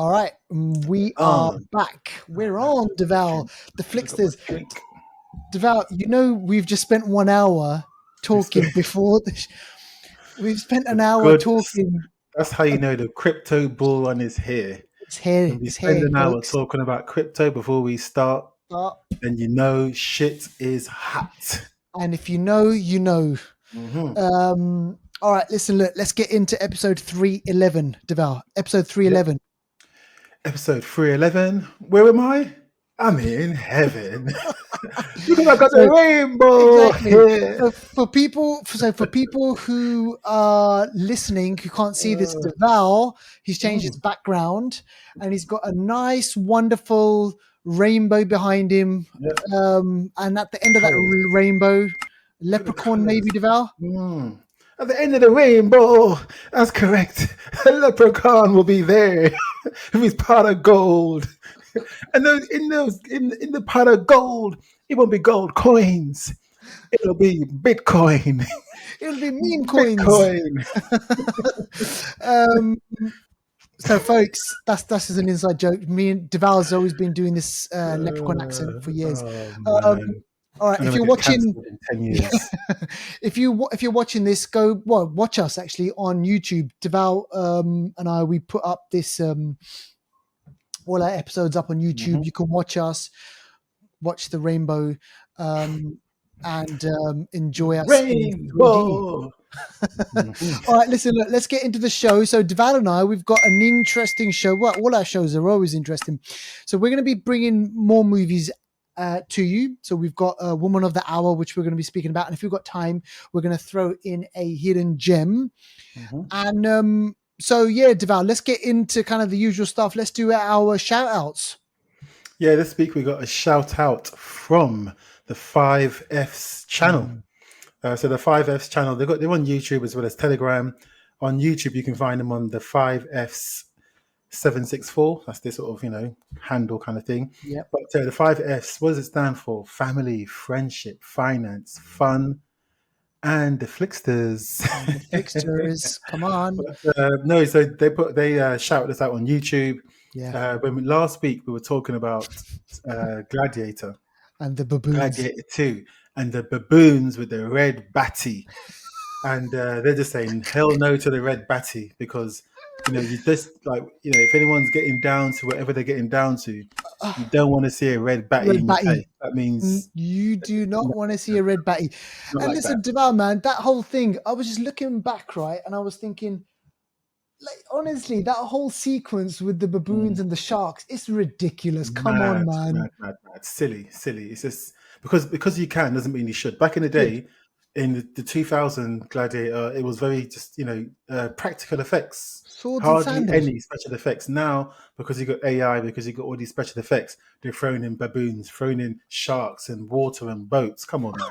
All right, we are back. We're on, Deval. The Flixters. Deval, we've just spent 1 hour talking before this. We've spent an hour talking. That's how you know the crypto bull run is here. It's here. When we It's spend here, an hour folks. talking about crypto before we start, then you know shit is hot. And if you know, you know. Mm-hmm. All right, listen, look, let's get into episode 311, Deval. Episode 311. Yep. Episode 311. Where am I? I'm in heaven. Because I got the rainbow. Exactly. Here. For people who are listening who can't see this, Deval, he's changed his background and he's got a nice, wonderful rainbow behind him. Yep. And at the end of that rainbow, leprechaun maybe, Deval? At the end of the rainbow, that's correct. A leprechaun will be there with his pot of gold. And in the pot of gold, it won't be gold coins. It'll be Bitcoin. It'll be meme coins. Bitcoin. So, folks, that's just an inside joke. Me and Deval's always been doing this leprechaun accent for years. All right, if you're watching, in 10 years. if you're watching this, watch us actually on YouTube. Deval and I, we put up this all our episodes up on YouTube. You can watch us, watch the rainbow, and enjoy us. Rainbow. All right, listen, look, let's get into the show. So Deval and I, we've got an interesting show. Well, all our shows are always interesting. So we're going to be bringing more movies to you. So we've got a Woman of the Hour, which we're going to be speaking about. And if we've got time, we're going to throw in a hidden gem. And so, yeah, Deval, let's get into kind of the usual stuff. Let's do our shout outs. Yeah, this week we got a shout out from the 5Fs channel. So the 5Fs channel, they're on YouTube as well as Telegram. On YouTube, you can find them on the 5Fs 764. That's their sort of, handle kind of thing. Yeah. But the 5Fs, what does it stand for? Family, friendship, finance, fun, and the Flixters. Flixters, come on. No, so they shouted us out on YouTube. Yeah. Last week we were talking about Gladiator and the baboons. Gladiator 2 and the baboons with the red batty, and they're just saying hell no to the red batty because you just if anyone's getting down to whatever they're getting down to, you don't want to see a red batty in your face. That means you do not want to see a red batty. And like listen, Deval, man, that whole thing, I was just looking back, right, and I was thinking, honestly, that whole sequence with the baboons and the sharks, it's ridiculous. Come on, man. Mad. Silly. It's just because you can doesn't mean you should. Back in the day, in the 2000 Gladiator, it was very just practical effects. Swords hardly and sandals. Any special effects. Now, because you got AI, because you got all these special effects, they're throwing in baboons, throwing in sharks and water and boats. Come on, man.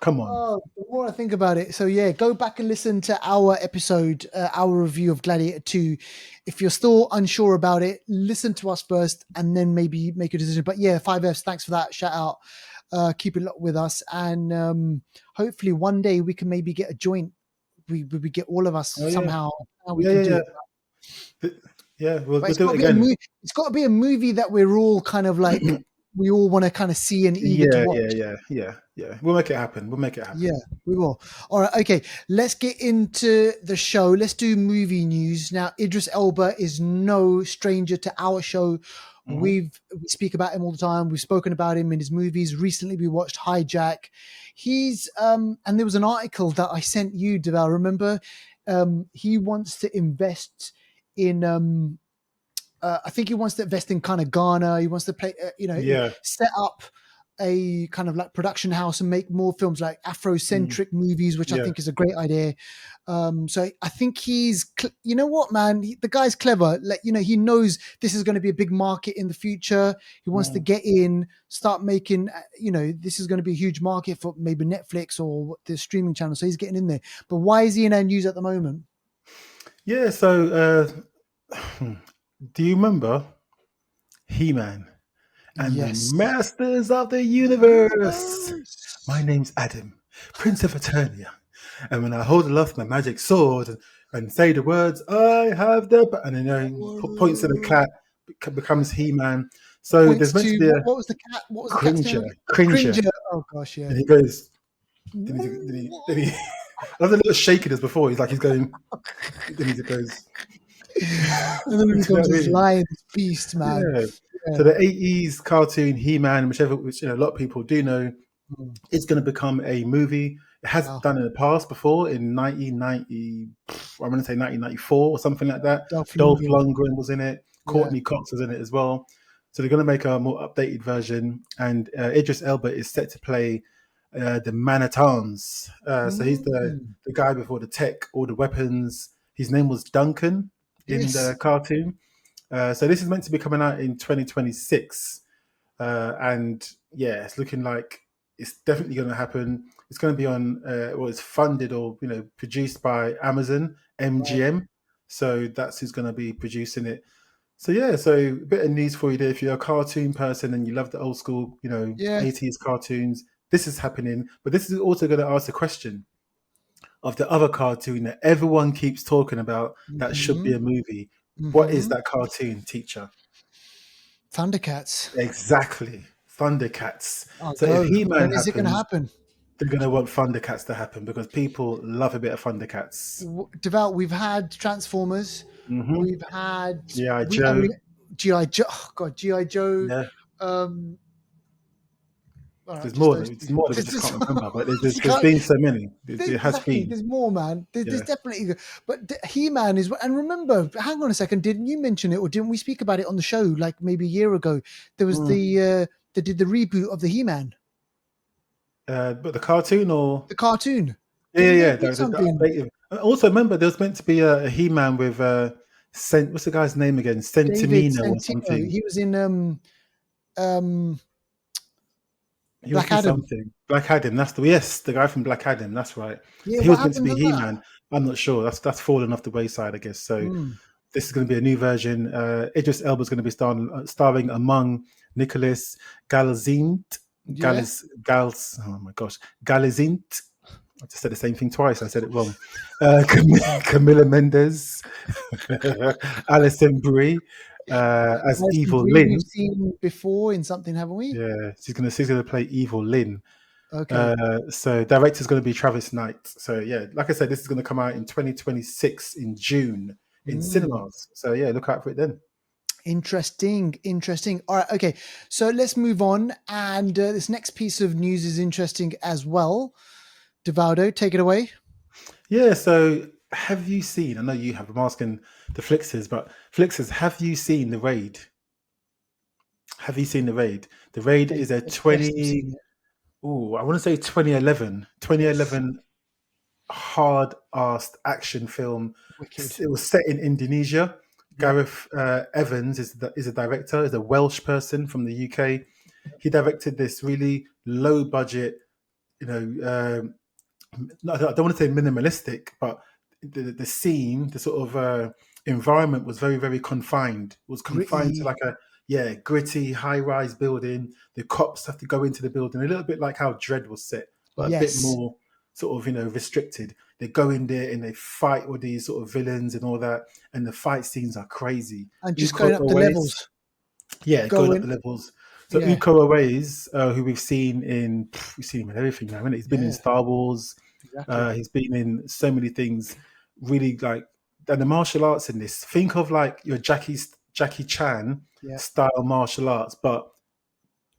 Come on. Oh, the more I think about it, so yeah, go back and listen to our episode, our review of Gladiator 2. If you're still unsure about it, listen to us first and then maybe make a decision. But yeah, 5Fs, thanks for that shout out. Keep it with us, and hopefully one day we can maybe get a joint. We get all of us somehow. We'll do it again. It's got to be a movie that we're all kind of like we all want to kind of see and eager to watch. Yeah. We'll make it happen. Yeah, we will. All right, okay. Let's get into the show. Let's do movie news now. Idris Elba is no stranger to our show. We speak about him all the time. We've spoken about him in his movies. Recently, we watched Hijack. He's and there was an article that I sent you, Deval. Remember, he wants to invest in. I think he wants to invest in kind of Ghana. He wants to play, set up a kind of like production house and make more films like Afrocentric movies, which I think is a great idea. So I think he's, you know what, man, the guy's clever. He knows this is going to be a big market in the future. He wants to get in, start making, this is going to be a huge market for maybe Netflix or the streaming channel. So he's getting in there. But why is he in our news at the moment? Yeah. So do you remember He-Man? And the Masters of the Universe. My name's Adam, Prince of Eternia. And when I hold aloft my magic sword and say the words, "I have the," and then points to the cat, becomes He-Man. So Points there's meant to to be a what was the cat? What was the cat's name Cringer, again? Cringer, Cringer. Oh gosh, yeah. and he goes. Then he I was a little shaking as before. He's like he's going. Then he goes. And then Do it you know becomes what I this mean? lion, this beast, man. Yeah. Yeah. So the '80s cartoon He-Man, which a lot of people do know, Mm. is going to become a movie. It has Wow. done in the past before in 1990. I'm going to say 1994 or something like that. Dolph Dolph Lundgren. Lundgren was in it. Yeah. Courtney Cox was in it as well. So they're going to make a more updated version, and Idris Elba is set to play the man at arms. So he's Mm. the guy before the tech, all the weapons. His name was Duncan in Yes. the cartoon. So this is meant to be coming out in 2026, and yeah, it's looking like it's definitely going to happen. It's going to be on, it's funded or produced by Amazon Right. MGM. So that's who's going to be producing it. So yeah, so a bit of news for you there. If you're a cartoon person and you love the old school, Yeah. 80s cartoons, this is happening. But this is also going to ask the question of the other cartoon that everyone keeps talking about that should be Mm-hmm. a movie. What is Mm-hmm. that cartoon, teacher? Thundercats. Exactly. Thundercats. I'll So if go. He-Man When is it going to happens, happen? they're going to want Thundercats to happen because people love a bit of Thundercats. Devout. We've had Transformers. Mm-hmm. We've had G.I. we. I Joe. mean, GI Joe. Oh God, GI Joe. Yeah. Um. All right, There's just more. those two. It's more that we just can't remember. But You there's can't. been so many. There has Exactly. been. There's more, man. There's Yeah. definitely. But He-Man is. And remember, hang on a second. Didn't you mention it, or didn't we speak about it on the show like maybe a year ago? There was they did the reboot of the He-Man, But the cartoon or the cartoon. yeah, Didn't they yeah, do the something? updated. Also, remember there was meant to be a He-Man with what's the guy's name again? David Sentimino or Santino. something. He was in um He was Black in Adam. something. Black Adam. That's the guy from Black Adam. That's right. Yeah, So he what was meant to happened be to He that? Man. I'm not sure. That's fallen off the wayside, I guess. So Mm, this is going to be a new version. Idris Elba is going to be starring among Nicholas Galazint. yeah. Oh my gosh, Galazint. I just said the same thing twice. I said it wrong. Camilla Mendes, Alison Brie as Alison Evil Brie we've Lynn. seen before in something, haven't we? Yeah, she's gonna play Evil Lynn. Okay. So director's going to be Travis Knight. So yeah, like I said, this is going to come out in 2026 in June in Mm. cinemas. So yeah, look out for it then. Interesting. All right, okay. So let's move on. And this next piece of news is interesting as well. Devaldo, take it away. Yeah. So have you seen? I know you have. I'm asking the Flixters, but Flixters, have you seen the Raid? Have you seen the Raid? The Raid is a Yes, I've 20. seen it. Oh, I want to say 2011. Yes. 2011 hard-assed action film. Wicked. It was set in Indonesia. Yep. Gareth Evans is a director, is a Welsh person from the UK. He directed this really low budget, you know, I don't want to say minimalistic, but the scene, the sort of environment was very, very confined. It was confined to Gritty. like a gritty high rise building. The cops have to go into the building, a little bit like how Dread was set, but a bit Yes. more sort of restricted. They go in there and they fight with these sort of villains and all that, and the fight scenes are crazy. And just Uko going up the Uwais, levels. yeah, going up Going. the levels. So Yeah. Uko Uwais, who we've seen him in everything now, hasn't he? He's been in Yeah. Star Wars. Exactly. He's been in so many things. Really like, and the martial arts in this. Think of like your Jackie Chan Yeah. style martial arts, but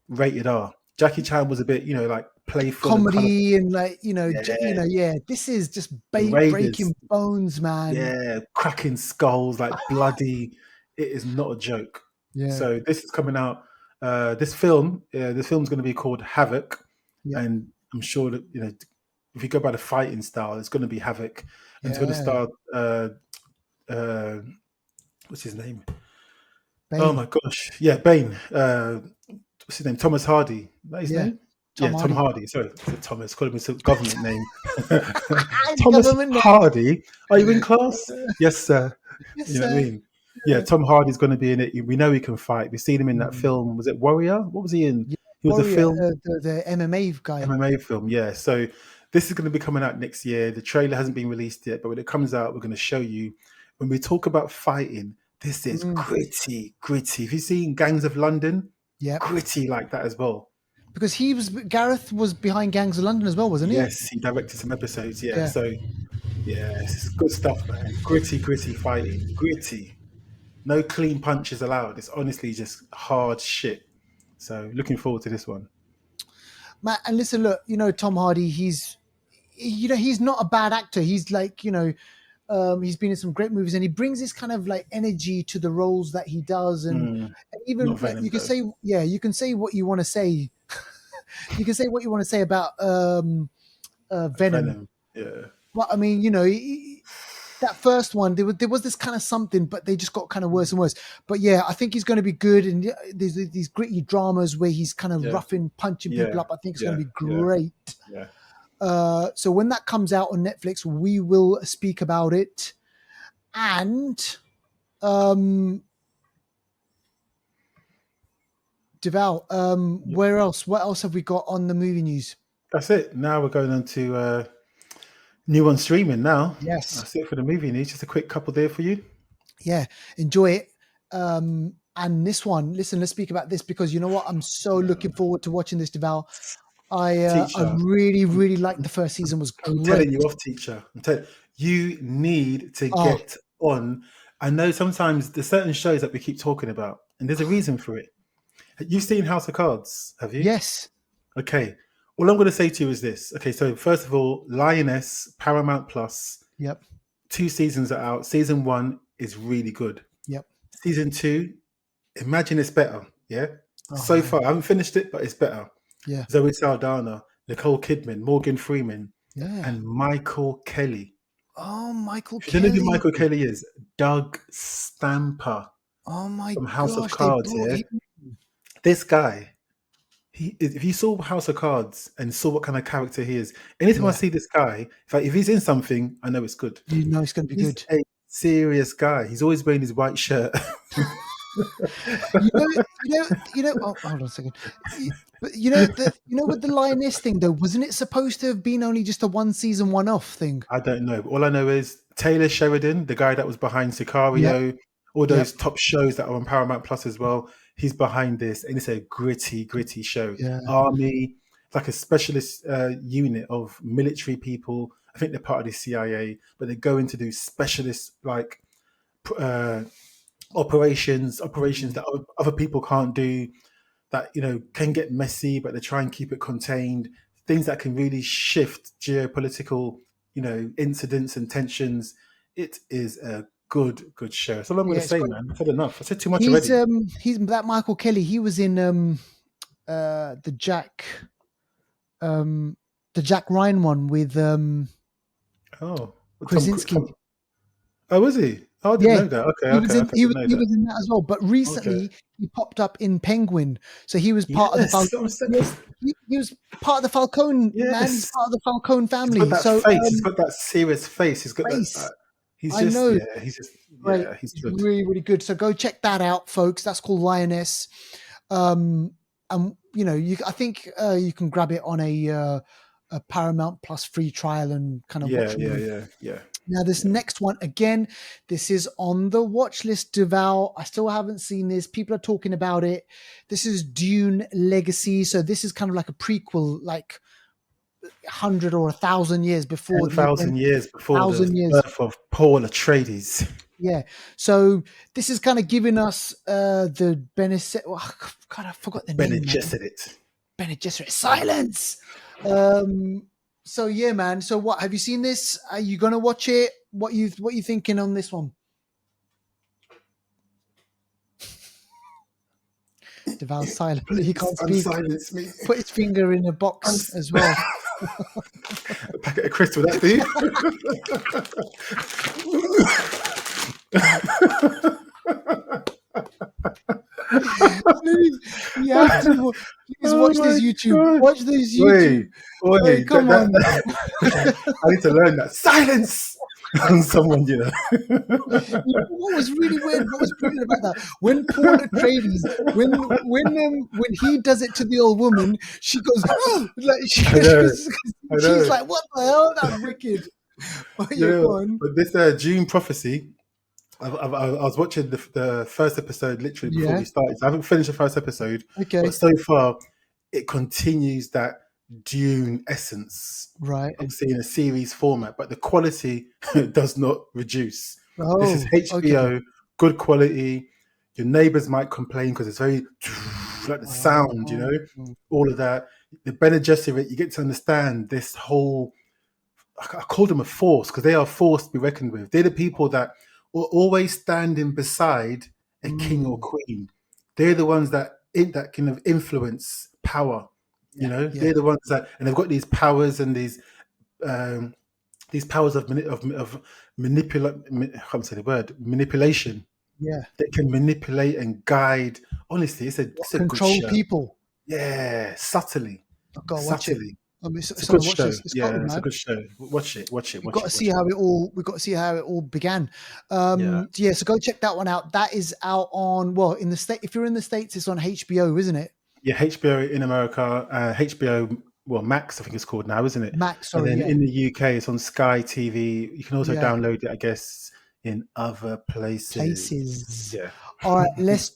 rated R. Jackie Chan was a bit, like playful and colorful. Comedy and like Yeah, yeah. This is just the Raiders. breaking bones, man. Yeah, cracking skulls, like bloody. It is not a joke. Yeah. So this is coming out. This film's going to be called Havoc, Yeah. and I'm sure that if you go by the fighting style, it's going to be Havoc, and it's going to Yeah. star what's his name? Oh Bane. my gosh, yeah, Bane. What's his name? Thomas Hardy. Is that his Yeah. name? Tom Tom Hardy. Hardy. Sorry, I said Thomas. Call him his government name. Thomas Government name. Hardy. Are you in class? Yes, sir. Yes, You know what I sir. mean? Yeah, Tom Hardy's going to be in it. We know he can fight. We've seen him in that Mm. film. Was it Warrior? What was he in? Yeah. He was a Warrior, film, the MMA guy. MMA film. Yeah. So This is going to be coming out next year. The trailer hasn't been released yet, but when it comes out, we're going to show you. When we talk about fighting, this is gritty, gritty. If you've seen Gangs of London, Yeah, gritty like that as well. because Gareth was behind Gangs of London as well, wasn't he? Yes, he directed some episodes. Yeah, Yeah. so yeah, it's good stuff, man. Gritty, gritty fighting, gritty. No clean punches allowed. It's honestly just hard shit. So looking forward to this one. Matt, and listen, look, Tom Hardy, he's not a bad actor. He's like, he's been in some great movies, and he brings this kind of like energy to the roles that he does. And even Not Venom, you can though. say, you can say what you want to say. You can say what you want to say about Venom. Yeah. But I mean, that first one, there was this kind of something, but they just got kind of worse and worse. But yeah, I think he's going to be good. And there's these gritty dramas where he's kind of roughing, punching people up. I think it's going to be great. Yeah. So when that comes out on Netflix, we will speak about it. And Deval, where else? What else have we got on the movie news? That's it. Now we're going on to new on streaming now. Yes. That's it for the movie news. Just a quick couple there for you. Yeah, enjoy it. And this one, listen, let's speak about this because you know what? I'm so looking forward to watching this, Deval. I really, really liked the first season. Was great. I'm telling you off, teacher. You need to get on. I know sometimes there's certain shows that we keep talking about, and there's a reason for it. You've seen House of Cards, have you? Yes. Okay. All I'm going to say to you is this. Okay, so first of all, Lioness, Paramount Plus. Yep. 2 seasons are out. Season 1 is really good. Yep. Season 2, imagine it's better. Yeah. So far, I haven't finished it, but it's better. Yeah. Zoe Saldana, Nicole Kidman, Morgan Freeman, and Michael Kelly. Oh, Michael Kelly. Kelly. You don't know who Michael Kelly is? Doug Stamper. Oh my from House gosh, of Cards. Yeah. This guy. If you saw House of Cards and saw what kind of character he is, anytime I see this guy, in fact, if he's in something, I know it's good. You know it's going to be He's good. a serious guy. He's always wearing his white shirt. Oh, hold on a second. But with the Lioness thing though, wasn't it supposed to have been only just a 1 season, 1-off thing? I don't know. All I know is Taylor Sheridan, the guy that was behind Sicario, all those top shows that are on Paramount Plus as well. He's behind this, and it's a gritty show. Yeah. Army, like a specialist unit of military people. I think they're part of the CIA, but they go in to do specialist like operations that other people can't do. That can get messy, but they try and keep it contained. Things that can really shift geopolitical, incidents and tensions. It is a good show. That's all I'm going to say, man. I've said enough. I said too much already. He's that Michael Kelly. He was in the Jack Ryan one with Krasinski. Oh, was he? Oh, I didn't know that. Okay, he was in that as well. But recently, he popped up in Penguin, so he was part of the Falcone. He was part of the Falcone. Yes. Man, he's part of the Falcone family. He's got that face. He's got that serious face. He's got face. that. He's really, really good. So go check that out, folks. That's called Lioness. And I think you can grab it on a Paramount Plus free trial and kind of watch it. Yeah. Now this next one, again, this is on the watch list, Deval. I still haven't seen this. People are talking about it. This is Dune Legacy. So this is kind of like a prequel, like 100 or 1,000 years before 1,000 years before the birth of Paul Atreides. Yeah. So this is kind of giving us the Bene God, I forgot the name. Bene Gesserit. Silence. So yeah, man. So what, have you seen this? Are you gonna watch it? What you thinking on this one? Deval's silent. He can't speak. Silence me. Put his finger in a box as well. A packet of crisps, would that do? Please, you have to watch this YouTube. God. Watch this YouTube. Wait, come on. I need to learn that. Silence. on someone, you know. You know what was really weird? What was brilliant about that? When Paul Atreides, when he does it to the old woman, she goes, oh, like I know, I she's know, like, what the hell? That's wicked. Oh you yeah, know. go on. But this June prophecy, I was watching the first episode literally before Yeah. we started. So I haven't finished the first episode, but Okay. so far it continues that Dune essence. Right. Obviously in a series format, but the quality does not reduce. This is Oh, okay. HBO, good quality. Your neighbors might complain because it's very like the sound, you know, Oh, all of that. The Bene Gesserit, you get to understand this whole. I call them a force because they are a force to be reckoned with. They're the people that are always standing beside a king or mm, queen. They're the ones that kind of influence power. You yeah, know, yeah, they're the ones that, and they've got these powers and these powers of manipulate. I can't say the word manipulation. yeah. They can manipulate and guide. Honestly, What, it's a good control show. people. Yeah, subtly, I've got to watch it. subtly. I mean, It's a so good watch show. this. It's got Yeah, good, it's a man. good show. Watch it. Watch it. We've Watch got to it. see Watch it. how it all. We've got to see how it all began. Yeah. So yeah, so go check that one out. That is out on in the state. If you're in the States, it's on HBO, isn't it? Yeah, HBO in America, HBO, well, Max, I think it's called now, isn't it? Max, And sorry, then yeah, in the UK, it's on Sky TV. You can also yeah. download it, I guess, in other places. Places. Yeah. All right, let's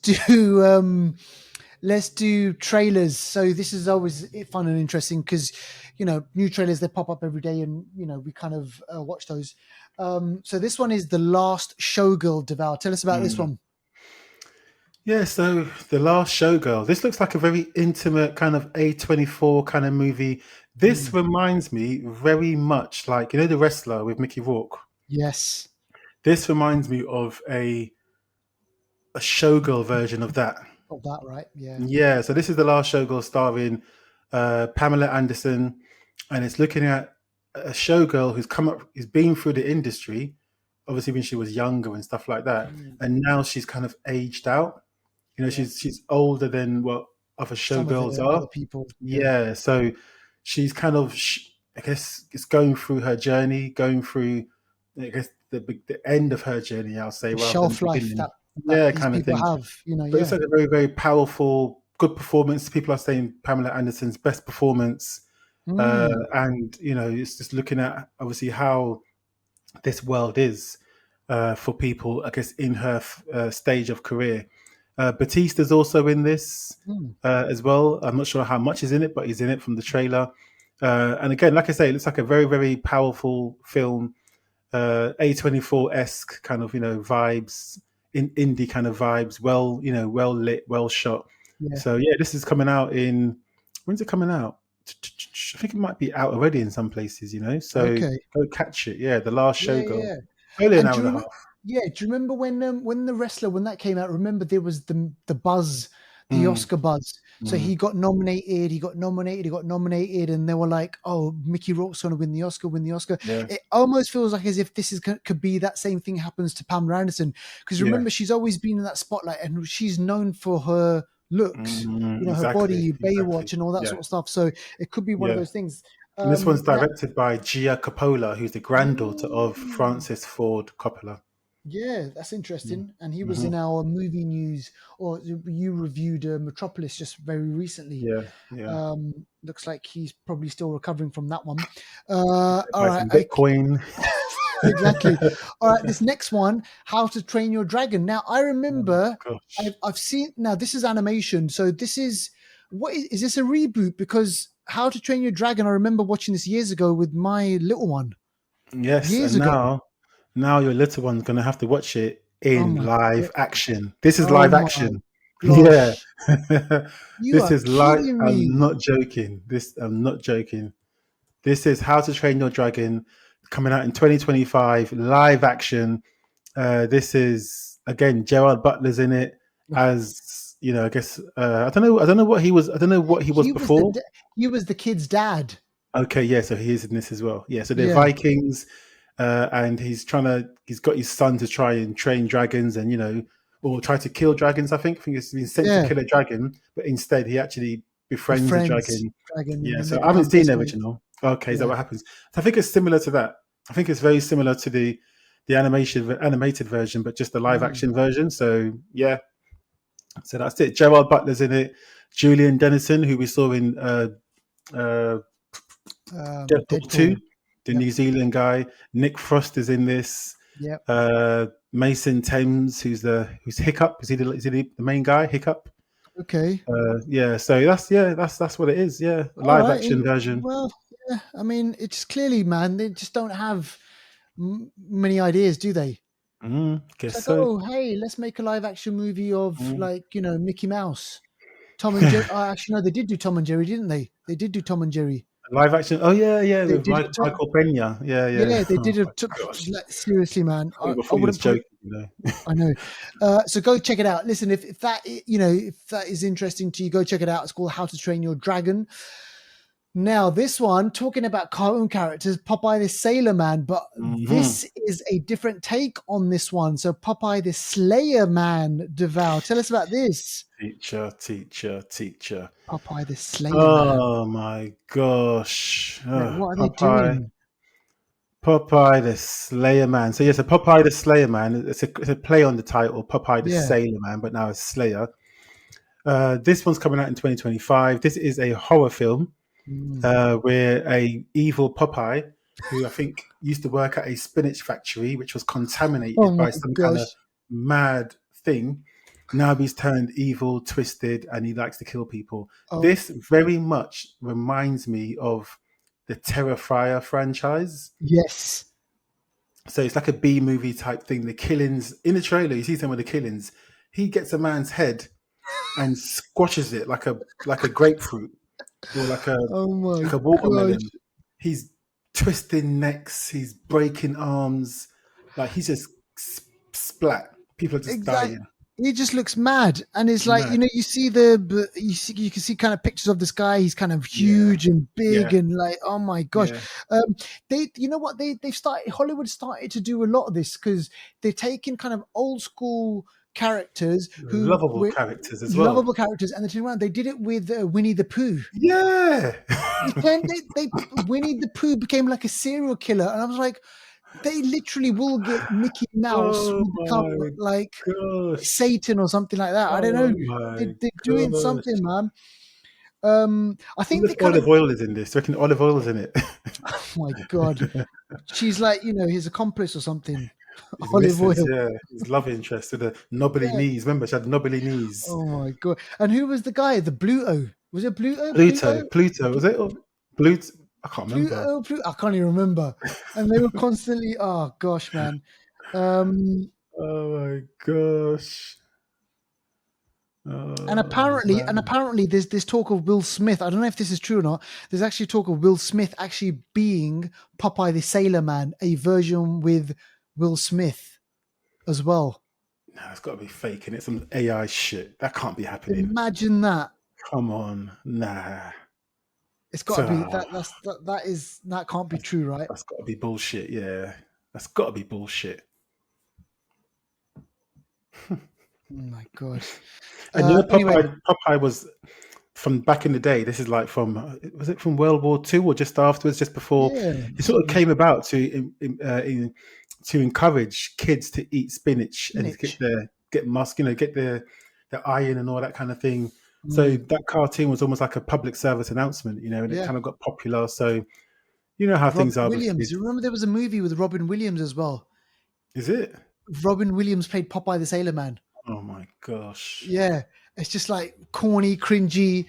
do trailers. So this is always fun and interesting because new trailers, they pop up every day, and we kind of watch those. So this one is The Last Showgirl. Devour, tell us about this Mm. one. Yeah, so The Last Showgirl. This looks like a very intimate kind of A24 kind of movie. This Mm, reminds me very much like, The Wrestler with Mickey Rourke. yes. This reminds me of a showgirl version of that. Got that right. Yeah. Yeah, so this is The Last Showgirl starring Pamela Anderson, and it's looking at a showgirl who's been through the industry, obviously when she was younger and stuff like that, Mm, and now she's kind of aged out. yeah. She's older than what other Some of showgirls the are. other people. Yeah. Yeah, so she's kind of, I guess, it's going through her journey, going through, I guess, the end of her journey, I'll say, The rather than the shelf life beginning. that Yeah, these kind of people thing. have. But it's Yeah. like a very, very powerful, good performance. People are saying Pamela Anderson's best performance. Mm, And, it's just looking at obviously how this world is for people, I guess, in her stage of career. Batista's also in this mm, as well. I'm not sure how much is in it, but he's in it from the trailer. And again, like I say, it looks like a very, very powerful film, A24 esque kind of vibes, in indie kind of vibes. Well lit, well shot. yeah. So yeah, this is coming out in when's it coming out? I think it might be out already in some places. So Okay. go catch it. Yeah, The Last Yeah, Showgirl. yeah. Only an And hour do you and a remember? half. Yeah, do you remember when the wrestler, when that came out? Remember there was the buzz, the Mm, Oscar buzz. So mm, he got nominated, he got nominated, he got nominated, and they were like, "Oh, Mickey Rourke's going to win the Oscar, win the Oscar." yeah, It almost feels like as if this could be that same thing happens to Pamela Anderson, because yeah. remember she's always been in that spotlight, and she's known for her looks, her Exactly, body, exactly. Baywatch, and all that Yeah, sort of stuff. So it could be one of yeah. those things. And this one's Now, directed by Gia Coppola, who's the granddaughter of mm, Francis Ford Coppola. yeah, that's interesting. And he was Mm-hmm. in our movie news, or you reviewed Metropolis just very recently. Yeah, yeah. Looks like he's probably still recovering from that one. All Buy right, some Bitcoin. exactly. All right, this next one, How to Train Your Dragon. Now, I Oh remember gosh. I've seen. Now, this is animation, so this is what is this a reboot? Because How to Train Your Dragon, I remember watching this years ago with my little one. Yes, Years and ago. now your little one's gonna have to watch it Oh in my live god. action. This is Oh live my action. Yeah. gosh. You This are is like kidding I'm me. not joking. I'm not joking. This is How to Train Your Dragon coming out in 2025, live action. This is again Gerard Butler's in it as I guess I don't know what he was. I don't know what he was He was the before. he was the kid's dad. Okay, yeah, so he is in this as well. Yeah, so they're Yeah, Vikings, and he's got his son to try and train dragons, and or try to kill dragons. I think he's been sent to yeah. kill a dragon, but instead he actually befriends the Befriends dragon. dragon, and Yeah, then so they I haven't become seen best the mates. original. Okay, is that Yeah. what happens? So I think it's similar to that. I think it's very similar to the animated version, but just the live Mm. action version. So yeah, so that's it. Gerard Butler's in it. Julian Dennison, who we saw in uh, Deadpool 2, Deadpool. the Yep. New Zealand guy. Nick Frost is in this. Yep. Mason Thames, who's Hiccup. Is he the main guy? Hiccup. Okay. Yeah. So that's what it is. Yeah, All live right. action version. Well, yeah. I mean, it's clearly, man, they just don't have many ideas, do they? It's Guess like, so. oh, hey, let's make a live action movie of Mm. like, Mickey Mouse, Tom and Jerry. Oh, actually, no, they did do Tom and Jerry, didn't they? They did do Tom and Jerry. Live action. Oh yeah, They with did Michael Pena. Yeah, yeah. yeah, they Oh did a my gosh, like, seriously, man. I I thought you was wouldn't put it. joking. I know. So go check it out. Listen, if that if that is interesting to you, go check it out. It's called How to Train Your Dragon. Now, this one, talking about cartoon characters, Popeye the Sailor Man, but Hmm. this is a different take on this one. So, Popeye the Slayer Man, Deval, tell us about this. Teacher, teacher, teacher. Popeye the Slayer Man. Oh my gosh. Like, what are they Popeye. doing? Popeye the Slayer Man. So yes, a Popeye the Slayer Man. It's a play on the title, Popeye the Yeah. Sailor Man, but now it's Slayer. This one's coming out in 2025. This is a horror film Mm. where a evil Popeye, who I think used to work at a spinach factory, which was Oh contaminated my by some kind of gosh. mad thing. Now he's turned evil, twisted, and he likes to kill people. Oh, This very much reminds me of the Terrifier franchise. yes. So it's like a B movie type thing. The killings in the trailer, you see some of the killings. He gets a man's head and squashes it like a grapefruit or Oh my like a gosh. watermelon. He's twisting necks. He's breaking arms. Like he's just splat. People are just Exactly. dying. He just looks mad, and it's like Mad. you see you can see kind of pictures of this guy. He's kind of Yeah. huge and big, Yeah. and like, oh my gosh. Yeah. They you know what they've started, Hollywood started to do a lot of this because they're taking kind of old school characters who Lovable were characters as well. lovable characters, and they turned around. They did it with Winnie the Pooh. Yeah. They Winnie the Pooh became like a serial killer, and I was like, they literally will get Mickey Mouse Oh will become my like gosh. Satan or something like that. I don't Oh know. my They're doing gosh. something, man. I I think wonder they if kind of. olive oil is in this. Do you reckon olive oil is in it? Oh my god, she's like his accomplice or something. His Olive missus, oil. yeah. His love interest with the knobbly Yeah. knees. Remember, she had knobbly knees. Oh my god. And who was the guy? The Bluto. Was it Bluto? Pluto, was it? Or Pluto? I can't remember. Pluto. I can't even remember. And they were constantly. Oh gosh, man. Um, Oh my gosh. And Oh apparently, man. there's this talk of Will Smith. I don't know if this is true or not. There's actually talk of Will Smith actually being Popeye the Sailor Man, a version with Will Smith as well. No, it's got to be fake, and it's some AI shit. That can't be happening. Imagine that. Come on, nah. It's got to be Ah, that. That can't be true, right? that's got to be bullshit. Yeah, that's got to be bullshit. Oh my god. And you know, Anyway, Popeye was from back in the day. This is like was it from World War II or just afterwards, just before? yeah, It must sort have of been came about to encourage kids to eat spinach and to spinach. get musk, get the iron and all that kind of thing. So Mm, that cartoon was almost like a public service announcement, and it yeah, kind of got popular. So you know how Robin things are with Williams. kids. You remember there was a movie with Robin Williams as well. Is it? Robin Williams played Popeye the Sailor Man. Oh my gosh. Yeah, it's just like corny, cringy.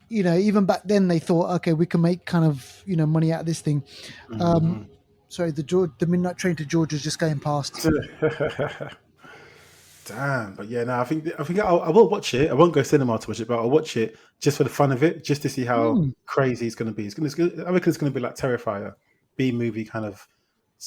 Even back then they thought, okay, we can make kind of money out of this thing. Um, Mhm. sorry, the midnight train to Georgia is just going past. Damn, but yeah, no, I think I will watch it. I won't go cinema to watch it, but I'll watch it just for the fun of it, just to see how Hmm, crazy it's going to be. I reckon it's going to be like Terrifier, B movie kind of,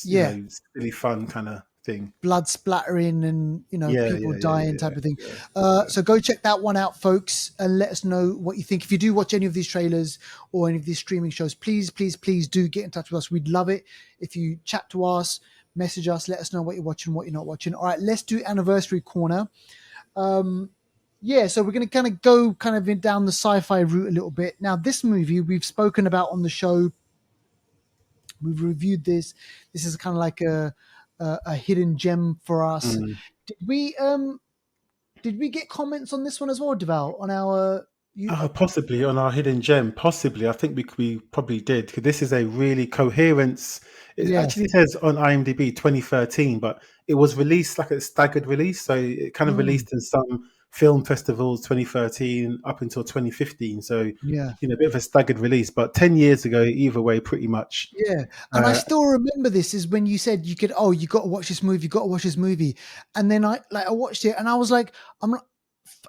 yeah, silly fun kind of thing. blood splattering and Yeah, people yeah, yeah, dying yeah, type of thing. yeah, yeah. So go check that one out, folks, and let us know what you think. If you do watch any of these trailers or any of these streaming shows, please, please, please do get in touch with us. We'd love it if you chat to us, message us, let us know what you're watching, what you're not watching. All right, let's do anniversary corner. Yeah, so we're going to kind of go down the sci-fi route a little bit. Now, this movie we've spoken about on the show We've reviewed this. This is kind of like a hidden gem for us. Mm. Did we um did we get comments on this one as well, Deval? On our you Possibly on our hidden gem. Possibly, I think we probably did. 'Cause this is a really coherence. It yeah. actually says on IMDb 2013, but it was released like a staggered release. So it kind of Mm, released in some film festivals 2013 up until 2015. So yeah. a bit of a staggered release. But 10 years ago, either way, pretty much. Yeah, and I Uh, still remember this is when you said you could. Oh, you got to watch this movie. You got to watch this movie, and then I watched it, and I was like, I'm not.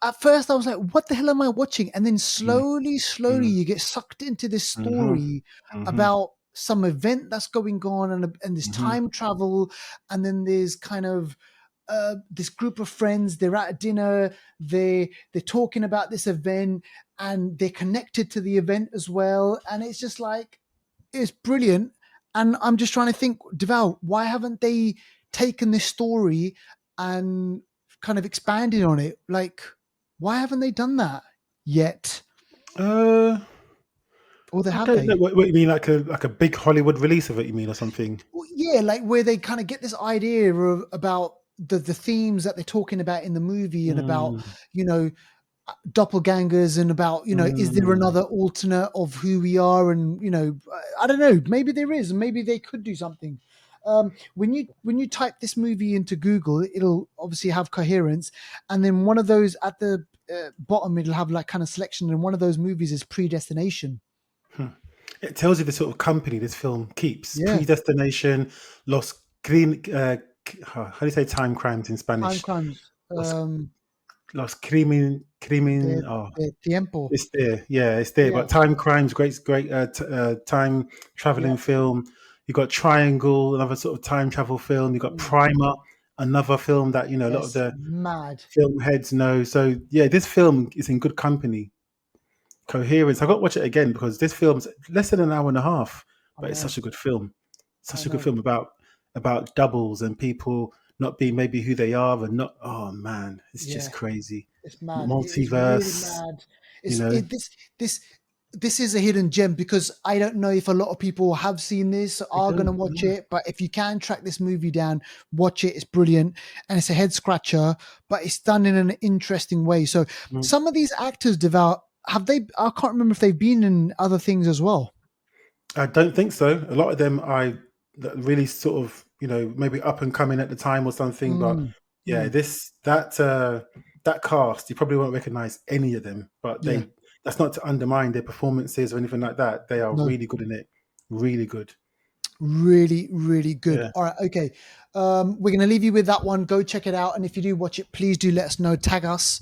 At first, I was like, "What the hell am I watching?" And then mm, slowly, mm, you get sucked into this mhm, story mhm, about some event that's going on, and this mhm, time travel, and then there's kind of this group of friends. They're at dinner. They're talking about this event, and they're connected to the event as well. And it's just like it's brilliant. And I'm just trying to think, Deval, why haven't they taken this story and kind of expanded on it? Like, why haven't they done that yet? uh, Or they I have don't know. they? What you mean, like a big Hollywood release of it? You mean, or something? Well, yeah, like where they kind of get this idea of about the themes that they're talking about in the movie and about Mm, you know doppelgangers and about is there mm. another alternate of who we are, and I don't know, maybe there is, and maybe they could do something. When you type this movie into Google, it'll obviously have Coherence, and then one of those at the bottom, it'll have like kind of selection, and one of those movies is Predestination. Hmm. It tells you the sort of company this film keeps. Yeah, Predestination, Los Crim, how do you say time crimes in Time Spanish? Crimes, Los, Los Crimin. the Oh, the Tiempo. it's there. Yeah, it's there. Yeah, But time crimes, great time yeah, traveling film. You got Triangle, another sort of time travel film. You got mm, Primer, another film that a lot of yes, the mad. film heads know. So yeah, this film is in good company. Coherence. I got to watch it again because this film's less than an hour and a half, I but it's know, such a good film. I Such a good know. film about doubles and people not being maybe who they are and not. Oh man, it's just Yeah, crazy. it's mad. It is really Multiverse, mad. you It's know. it, this this is a hidden gem because I don't know if a lot of people have seen this, I are going to don't watch know. it. But if you can track this movie down, watch it. It's brilliant, and it's a head scratcher, but it's done in an interesting way. So Mm. some of these actors, devout, have they? I can't remember if they've been in other things as well. I don't think so. A lot of them I that really sort of maybe up and coming at the time or something. But Mm, yeah, mm, that cast you probably won't recognize any of them. But yeah, that's not to undermine their performances or anything like that. They are no. really good in it. Really good. Really, really good. Yeah. All right, okay. We're going to leave you with that one. Go check it out, and if you do watch it, please do let us know. Tag us,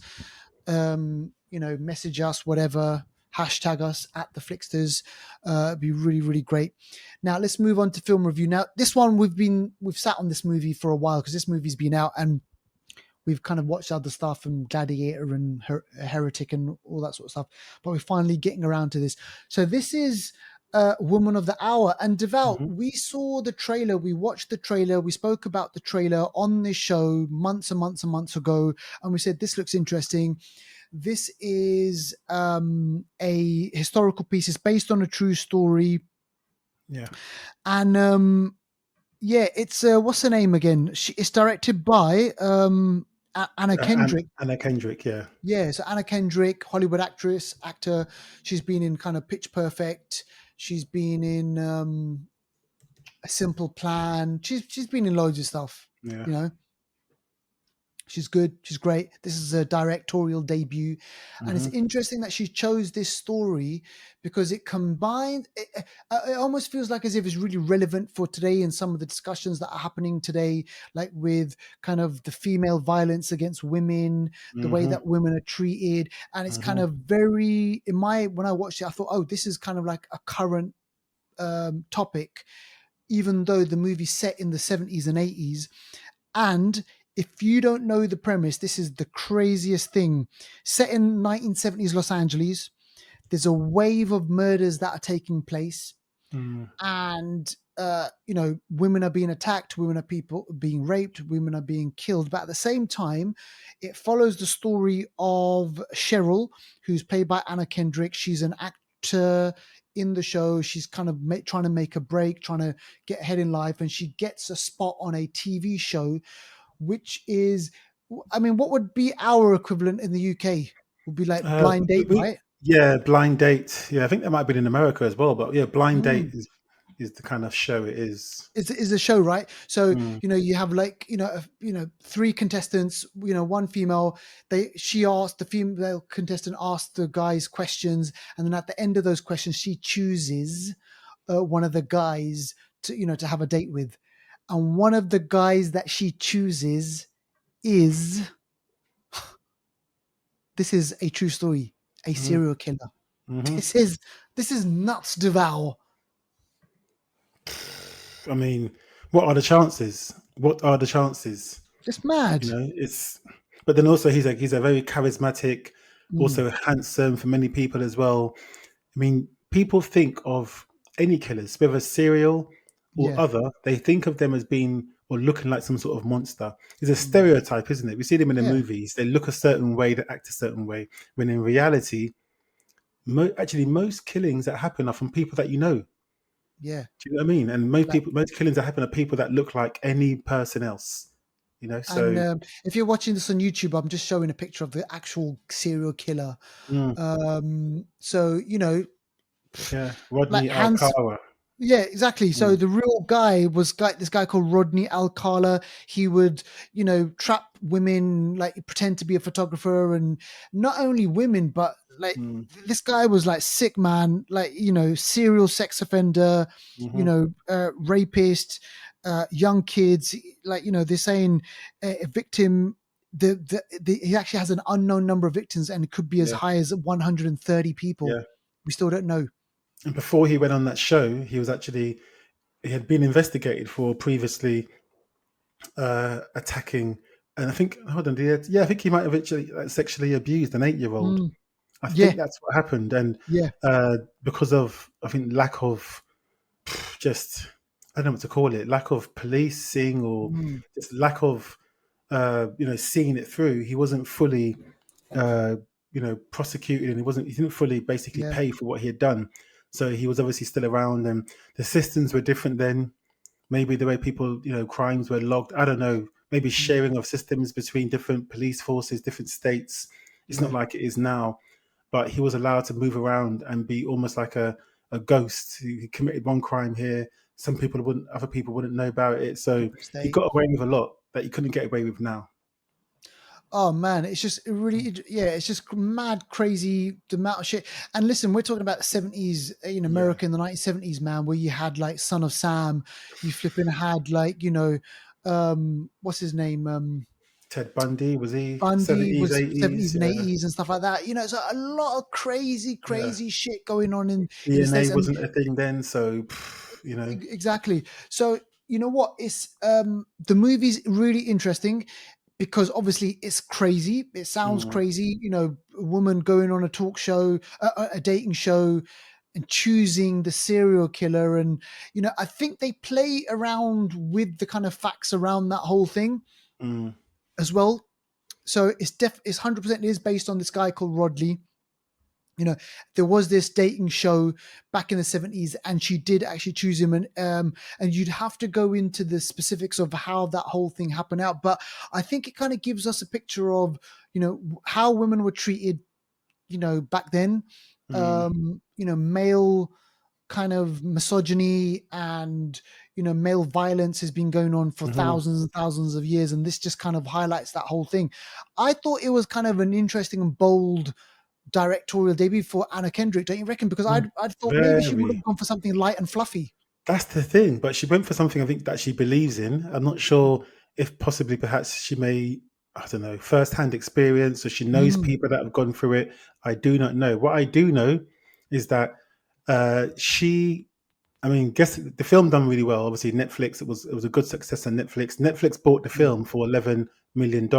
message us, whatever. Hashtag us at the Flixters. It'd be really, really great. Now let's move on to film review. Now this one we've sat on this movie for a while because this movie's been out, and we've kind of watched other stuff and Gladiator and Heretic and all that sort of stuff, but we're finally getting around to this. So this is Woman of the Hour. And Devout, Hmm. we saw the trailer, we watched the trailer, we spoke about the trailer on this show months and months and months ago, and we said this looks interesting. This is a historical piece. It's based on a true story, Yeah. and yeah, it's what's her name again? It's directed by Anna Kendrick. Anna Kendrick. Yeah. Yeah, so Anna Kendrick, Hollywood actress, actor. She's been in kind of Pitch Perfect. She's been in A Simple Plan. She's been in loads of stuff. Yeah. You know, she's good. She's great. This is a directorial debut, and it's Hmm. interesting that she chose this story because it combined. It almost feels like as if it's really relevant for today and some of the discussions that are happening today, like with kind of the female violence against women, the way Hmm. that women are treated, and it's kind Hmm. of very. In my when I watched it, I thought, oh, this is kind of like a current topic, even though the movie's set in the 70s and 80s. And if you don't know the premise, this is the craziest thing. Set in 1970s Los Angeles, there's a wave of murders that are taking place, Mm. and women are being attacked, women are people being raped, women are being killed. But at the same time, it follows the story of Cheryl, who's played by Anna Kendrick. She's an actor in the show. She's kind of trying to make a break, trying to get ahead in life, and she gets a spot on a TV show, which is, I mean, what would be our equivalent in the UK? Would be like Blind Date, right? Yeah, Blind Date. Yeah, I think that might have been in America as well. But yeah, Blind Date Mm. is the kind of show it is. Is a show, right? So Mm, you have like three contestants, one female. The female contestant asked the guys questions, and then at the end of those questions, she chooses one of the guys to have a date with, and one of the guys that she chooses is, this is a true story, a mm, serial killer. hmm. This is nuts, Duval. I mean, what are the chances? What are the chances? Just mad. It's. But then also he's a very charismatic, Mm, also handsome for many people as well. I mean, people think of any killers, whether serial or yeah. other, they think of them as being or looking like some sort of monster. It's a Mm, stereotype, isn't it? We see them in the yeah. movies. They look a certain way, they act a certain way. When in reality, actually, most killings that happen are from people that you know. Yeah. Do you know what I mean? And most killings that happen are people that look like any person else. And So if you're watching this on YouTube, I'm just showing a picture of the actual serial killer. mm, So yeah, like Rodney hands. Alcala. Yeah, exactly. So Mm, the real guy was this guy called Rodney Alcala. He would, trap women, like pretend to be a photographer, and not only women, but like mm, this guy was like sick, man. Like serial sex offender, hmm, rapist, young kids. Like they're saying a victim. He actually has an unknown number of victims, and it could be as yeah, high as 130 people. yeah. We still don't know. And before he went on that show, he had been investigated for previously attacking, and I think hold on, I think he might have actually sexually abused an 8-year-old. Mm, I yeah, think that's what happened, and yeah. because of I think lack of just I don't know what to call it, lack of policing or Mm. just lack of seeing it through. He wasn't fully uh, prosecuted, and he didn't fully basically Yeah, pay for what he had done. So he was obviously still around, and the systems were different then. Maybe the way people, crimes were logged. I don't know. Maybe mm, sharing of systems between different police forces, different states. It's not yeah, like it is now. But he was allowed to move around and be almost like a ghost. He committed one crime here. Other people wouldn't know about it. So different he state. got away with a lot that he couldn't get away with now. Oh man, it's just yeah, it's just mad, crazy the amount of shit. And listen, we're talking about the 70s in Yeah. America in the 1970s, man, where you had like Son of Sam, you flipping had like what's his name, Ted Bundy, was he Bundy 70s, was 70s 80s? and Yeah. 80s and stuff like that. So a lot of Yeah. crazy shit going on in the DNA states. And wasn't a thing then. So, exactly. So you know what? It's the movie's really interesting because obviously it's crazy. It sounds mm, crazy. A woman going on a talk show, a dating show, and choosing the serial killer. And I think they play around with the kind of facts around that whole thing mm, as well. So it's 100% is based on this guy called Rodley. There was this dating show back in the 70s, and she did actually choose him, and you'd have to go into the specifics of how that whole thing happened out. But I think it kind of gives us a picture of how women were treated back then. mm, Male kind of misogyny and male violence has been going on for mhm, thousands and thousands of years, and this just kind of highlights that whole thing. I thought it was kind of an interesting and bold directorial debut for Anna Kendrick, don't you reckon? Because mm. I'd thought maybe she would Very. have gone for something light and fluffy. That's the thing. But she went for something I think that she believes in. I'm not sure if possibly perhaps she may, I don't know, first-hand experience or she knows Mm, people that have gone through it. I do not know. What I do know is that she I mean, guess the film done really well. Obviously, Netflix. It was a good success on Netflix. Netflix bought the yeah. film for $11 million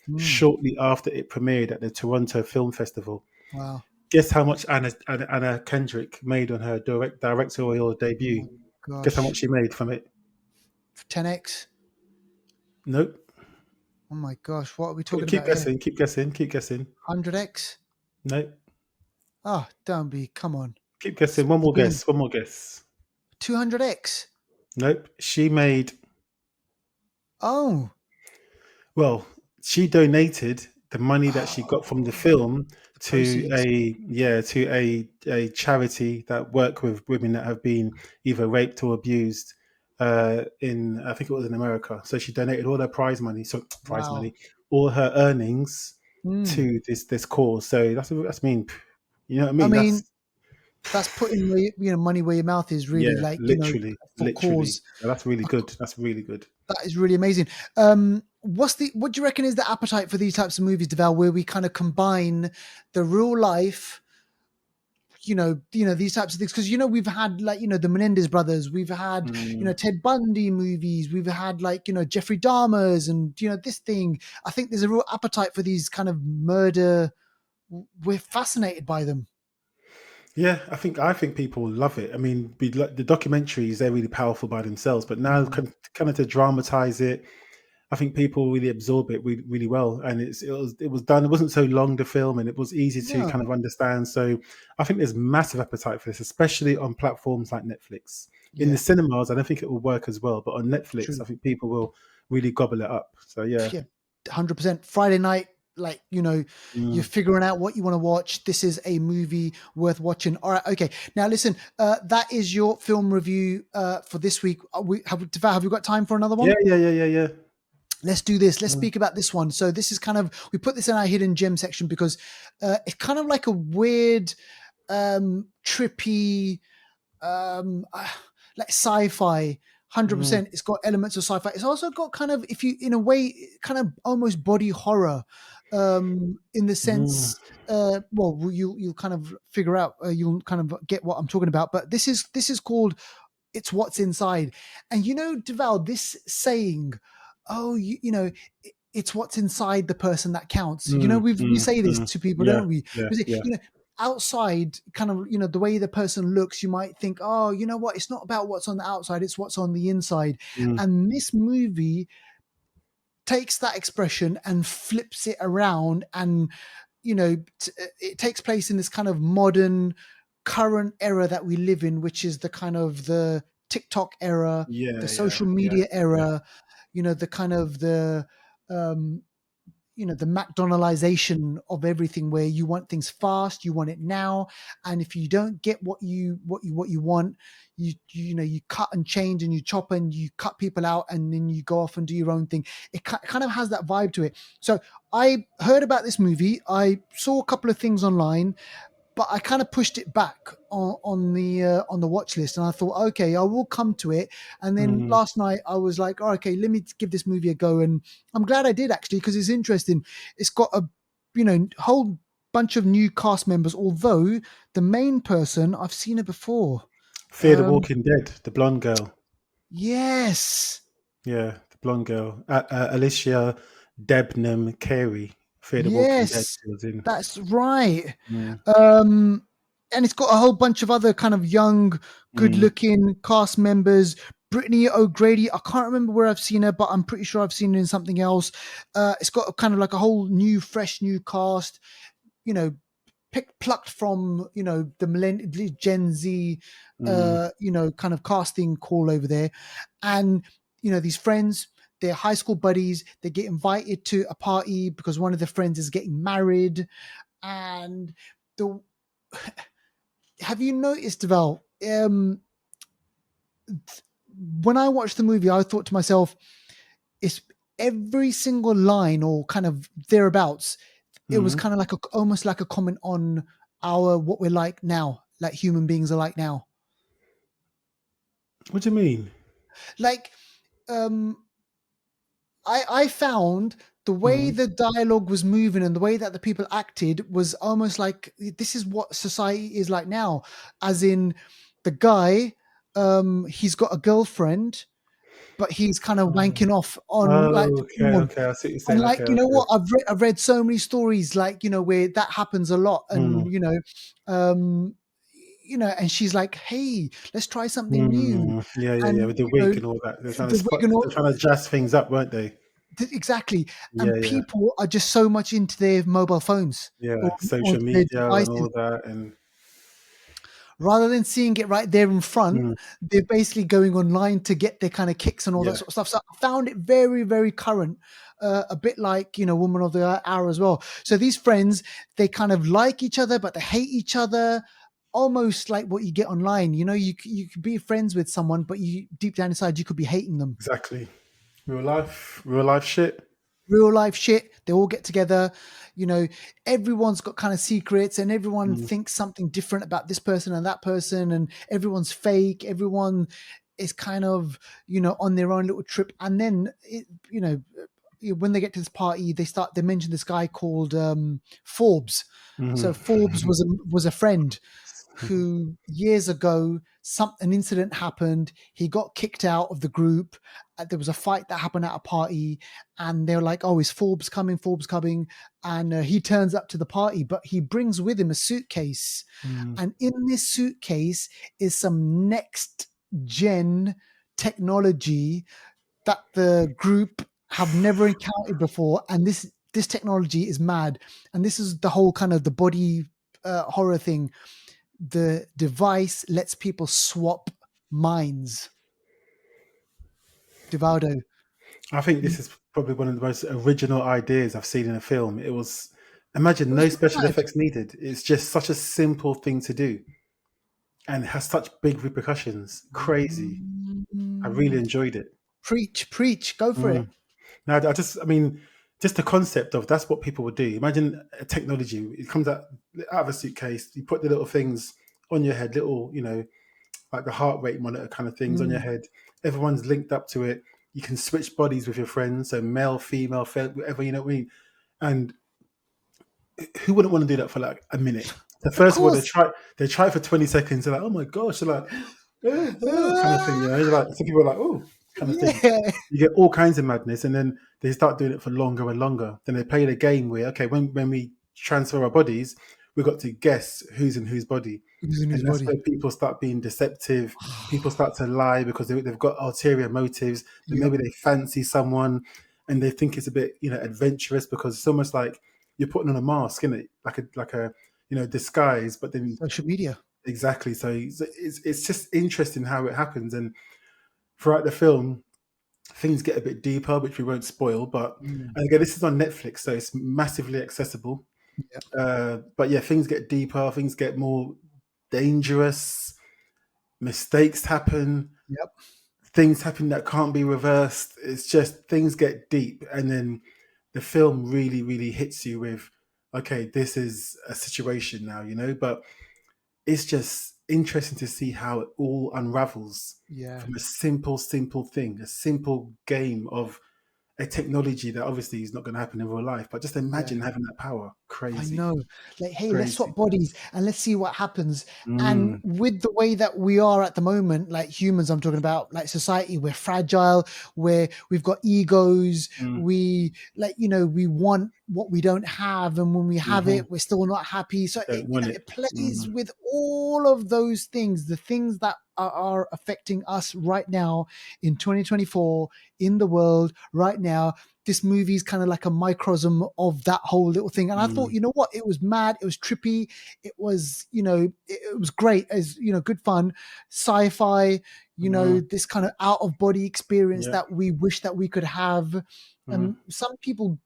Mm, shortly after it premiered at the Toronto Film Festival. wow. Guess how much Anna Kendrick made on her directorial Oh debut? my Guess how much gosh. she made from it? 10x. Nope. Oh my gosh. What are we talking Keep about here? guessing. Keep guessing. Keep guessing. 100x. Nope. Oh, don't be. Come on. Keep guessing. One more guess. One more guess. 200x. Nope. She made. Oh. Well, she donated the money that she got from the Oh, film the to proceeds. a charity that work with women that have been either raped or abused in, I think it was in America. So she donated all her prize Wow. money, all her earnings Mm. to this cause. So that's mean, you know what I I mean? mean, That's that's putting money where your mouth is, really, yeah, like, for literally. cause. So that's really good. That's really good. That is really amazing. What do you reckon is the appetite for these types of movies, Deval, where we kind of combine the real life, these types of things? Because we've had, like, the Menendez brothers, we've had, Mm. Ted Bundy movies, we've had, like, Jeffrey Dahmer's, and this thing. I think there's a real appetite for these kind of murder. We're fascinated by them. Yeah, I think people love it. I mean, the documentaries, they're really powerful by themselves, but now Mm. kind of to dramatize it, I think people really absorb it really, really well. And it was done. It wasn't so long to film, and it was easy to No, kind of understand. So I think there's massive appetite for this, especially on platforms like Netflix. In the yeah, cinemas, I don't think it will work as well, but on Netflix, true. I think people will really gobble it up. So yeah. Yeah, 100%. Friday night, like, you're Mm. figuring out what you want to watch. This is a movie worth watching. All right, okay. Now listen, that is your film review for this week. Have we got time for another Yeah, one? yeah, yeah, yeah, yeah. Let's do this. Let's Mm. speak about this one. So this is kind of, we put this in our hidden gem section because it's kind of like a weird, trippy, um uh, like sci-fi. Mm. 100%, it's got elements of sci-fi. It's also got kind of, if you, in a way, kind of almost body horror, in the Mm. sense, well, you'll kind of figure out, you'll kind of get what I'm talking about. But this is called It's What's Inside. And Deval, this saying, oh, it's what's inside the person that counts. Mm. We Mm. say this Mm. to people, Yeah, don't we? yeah, We say, yeah. outside, kind of, the way the person looks, you might think, oh, you know what? It's not about what's on the outside, it's what's on the inside. Mm. And this movie takes that expression and flips it around, and it takes place in this kind of modern current era that we live in, which is the kind of the TikTok era, the Yeah, yeah, social yeah, media yeah. era, the kind of um the McDonaldization of everything, where you want things fast, you want it now, and if you don't get what you want, you cut and change, and you chop and you cut people out, and then you go off and do your own thing. It kind of has that vibe to it. So I heard about this movie. I saw a couple of things online, but I kind of pushed it back on the watch list, and I thought, okay, I will come to it. And then Mm. last night I was like, oh, okay, let me give this movie a go, and I'm glad I did, actually, because it's interesting. It's got a whole bunch of new cast members, although the main person, I've seen her before. Fear the Um, Walking Dead, the blonde girl. yes, Yeah, the blonde girl. Alicia Debnam Carey. Fear the Walking Dead. yes, She was in. that's right. Mm. Um, and it's got a whole bunch of other kind of young, Mm. good-looking cast members. Brittany O'Grady, I can't remember where I've seen her, but I'm pretty sure I've seen her in something else. It's got a kind of like a whole new, fresh, new cast. You know, plucked from the Gen Z, Mm. kind of casting call over there, and these friends. They're high school buddies. They get invited to a party because one of the friends is getting married, and the have you noticed, Val? When I watched the movie, I thought to myself, it's every single line or kind of thereabouts. It was Mm. kind of like almost like a comment on what we're like now, like human beings are like now. What do you mean? Like, um, I found the way Mm. the dialogue was moving and the way that the people acted was almost like this is what society is like now. As in, the guy, he's got a girlfriend, but he's kind of Oh, wanking off on, like, okay, porn. okay. I see what you're And, saying. like, Okay, you know okay. what? I've read so many stories, like, where that happens a lot, Mm. and um, and she's like, "Hey, let's try something new," Mm. Yeah, yeah, yeah. and With the wig and all that. They're trying to the wig and all, they're trying to jazz things up, weren't they? exactly. Yeah, And yeah. people are just so much into their mobile phones, Yeah. or Social onto their media and devices. all that. And rather than seeing it right there in front, Mm, they're basically going online to get their kind of kicks and all that yeah, sort of stuff. So I found it very, very current, a bit like, Woman of the Hour as well. So these friends, they kind of like each other, but they hate each other. Almost like what you get online. You could be friends with someone, but you deep down inside you could be hating them. exactly. Real life shit. Real life shit. They all get together. You know, everyone's got kind of secrets, and everyone Mm, thinks something different about this person and that person, and everyone's fake. Everyone is kind of, on their own little trip. And then, when they get to this party, they mention this guy called Forbes. So mm, Forbes was a friend who years ago an incident happened. He got kicked out of the group. There was a fight that happened at a party, and they were like, "Oh, is Forbes coming? Forbes coming?" And he turns up to the party, but he brings with him a suitcase, mm. and in this suitcase is some next gen technology that the group have never encountered before, and this technology is mad. And this is the whole kind of the body horror thing. The device lets people swap minds. Divaldo. I think It this is probably one of the most original ideas I've seen in a film. It was, imagine no was special mad. effects needed. It's just such a simple thing to do and it has such big repercussions. Crazy. I really Mm, enjoyed it. preach, go for Mm. it. Now, I mean, just the concept of that's what people would do. Imagine a technology. It comes out of a suitcase. You put the little things on your head, little, like the heart rate monitor kind of things on your Mm, head. Everyone's linked up to it. You can switch bodies with your friends, so male, female, whatever, you know what I mean? And who wouldn't want to do that for like a minute? The of first of all, course. they try it for 20 seconds. They're like, oh my gosh, they're like, kind of thing, They're like, some people are like, oh, kind of thing. Yeah. You get all kinds of madness, and then they start doing it for longer and longer. Then they play the game where, okay, when we transfer our bodies, we've got to guess who's in whose body. Who's in his And that's body? where people start being deceptive. People start to lie because they've got ulterior motives. Then Yep. maybe they fancy someone and they think it's a bit, adventurous because it's almost like you're putting on a mask, isn't it? Like a disguise. But then Social media. exactly, so it's just interesting how it happens. And throughout the film, things get a bit deeper, which we won't spoil. But Mm, and again, this is on Netflix, so it's massively accessible. yep. But yeah, things get deeper, things get more dangerous, mistakes happen, Yep. things happen that can't be reversed. It's just things get deep, and then the film really, really hits you with, okay, this is a situation now, But it's just interesting to see how it all unravels Yeah. from a simple thing, a simple game of a technology that obviously is not going to happen in real life. But just Yeah. imagine having that power. I Crazy, know. Like, hey, let's crazy. swap bodies and let's see what happens. And Mm, with the way that we are at the moment, like humans, I'm talking about, like society, we're fragile, where we've got egos, mm, we we want what we don't have, and when we have hmm. it, we're still not happy. So it, Don't want it. it plays Mm, with all of those things, the things that are affecting us right now in 2024 in the world right now. This movie is kind of like a microcosm of that whole little thing. And I thought, mm, you know what? It was mad. It was trippy. It was, it was great as, good fun, sci-fi, mm. this kind of out of body experience Yeah. that we wish that we could have. Mm. And some people,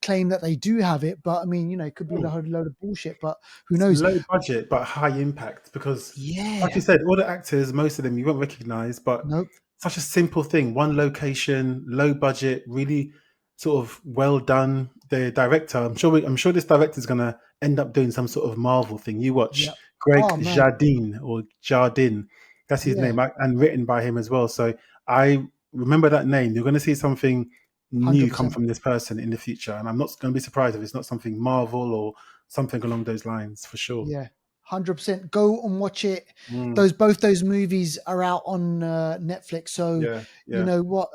claim that they do have it, but I mean, it could be a Mm. whole load of bullshit, but who It's knows? low budget but high impact because, like you Yeah. said, all the actors, most of them you won't recognize, but Nope. such a simple thing, one location, low budget, really sort of well done. The director, I'm sure this director is gonna end up doing some sort of Marvel thing. You watch Yep. Greg Oh man. Jardine or Jardin, that's his Yeah. name, and written by him as well. So I remember that name. You're gonna see something new come 100%. from this person in the future, and I'm not gonna be surprised if it's not something Marvel or something along those lines for sure. Yeah, 100%. Go and watch it. Mm, Both those movies are out on Netflix. So yeah, you yeah, know what,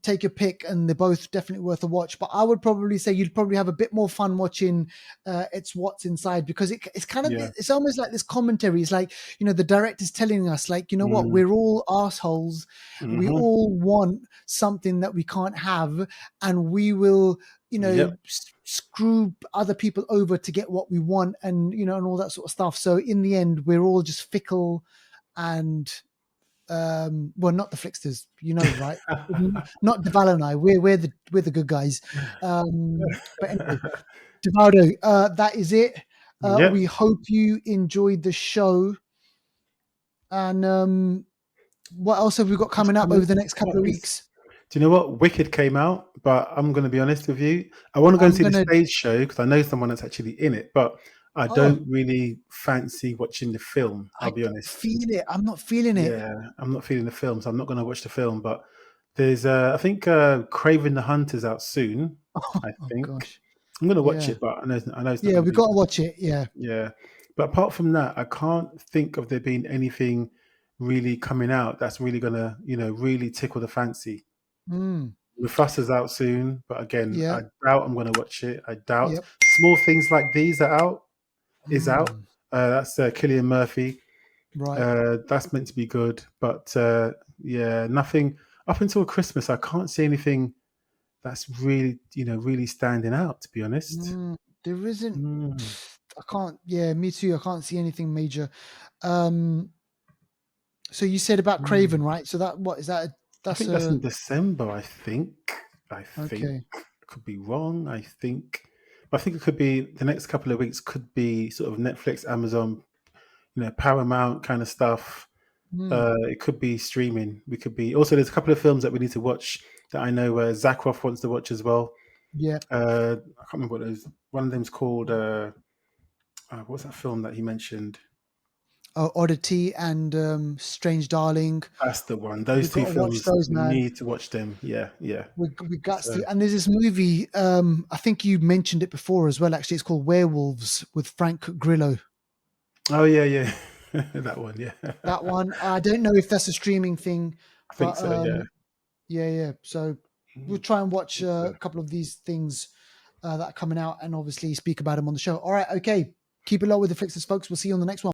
take your pick, and they're both definitely worth a watch. But I would probably say you'd probably have a bit more fun watching It's What's Inside, because it's kind of, yeah. it's almost like this commentary. It's like, the director's telling us, like, you know what, Mm, we're all assholes. We hmm. all want something that we can't have, and we will, you know, Yep. screw other people over to get what we want, and and all that sort of stuff. So in the end, we're all just fickle and well, not the Flixters, right? Not Deval and I. We're the good guys. But anyway, Devaldo, that is it. Yep. We hope you enjoyed the show. And what else have we got What's coming up coming? over the next couple of There's weeks? Do you know what? Wicked came out, but I'm going to be honest with you. I want to go and I'm see the gonna. stage show because I know someone that's actually in it, but I Oh, don't really fancy watching the film. I I'll be don't honest. feel it. I'm not feeling it. Yeah, I'm not feeling the film, so I'm not going to watch the film. But there's, I think, Craven the Hunter's out soon. I Oh think gosh. I'm going to watch Yeah. it, but I know it's not Yeah, going to we be got to good. watch it. Yeah. Yeah, but apart from that, I can't think of there being anything really coming out that's really going to, really tickle the fancy. Mm, Mufasa's out soon, but again, yeah. I doubt I'm going to watch it. I doubt Yep. small things like these are out. Is out. Mm, That's Killian Murphy. right. That's meant to be good, but yeah, nothing up until Christmas. I can't see anything that's really, really standing out. To be honest. Mm, there isn't. Mm. I can't. Yeah, me too. I can't see anything major. Um, so you said about Craven, Mm. right? So that what is that? I That's think that's a in December. I think. okay. I could be wrong. But I think it could be the next couple of weeks. Could be sort of Netflix, Amazon, Paramount kind of stuff. Mm, It could be streaming. We could be also. There's a couple of films that we need to watch that I know Zakroff wants to watch as well. yeah. I can't remember what those. One of them's called. What's that film that he mentioned? Oh, Oddity and Strange Darling. That's the one. We Those got two to watch films. those, We man. need to watch them. Yeah, yeah. We got So, to. And there's this movie. I think you mentioned it before as well. Actually, it's called Werewolves with Frank Grillo. oh yeah, yeah. that one. Yeah, That one. I don't know if that's a streaming thing, I think but so. Yeah. yeah, yeah. So we'll Mm, try and watch think so. a couple of these things that are coming out, and obviously speak about them on the show. All right, okay. Keep it low with the Flixers, folks. We'll see you on the next one.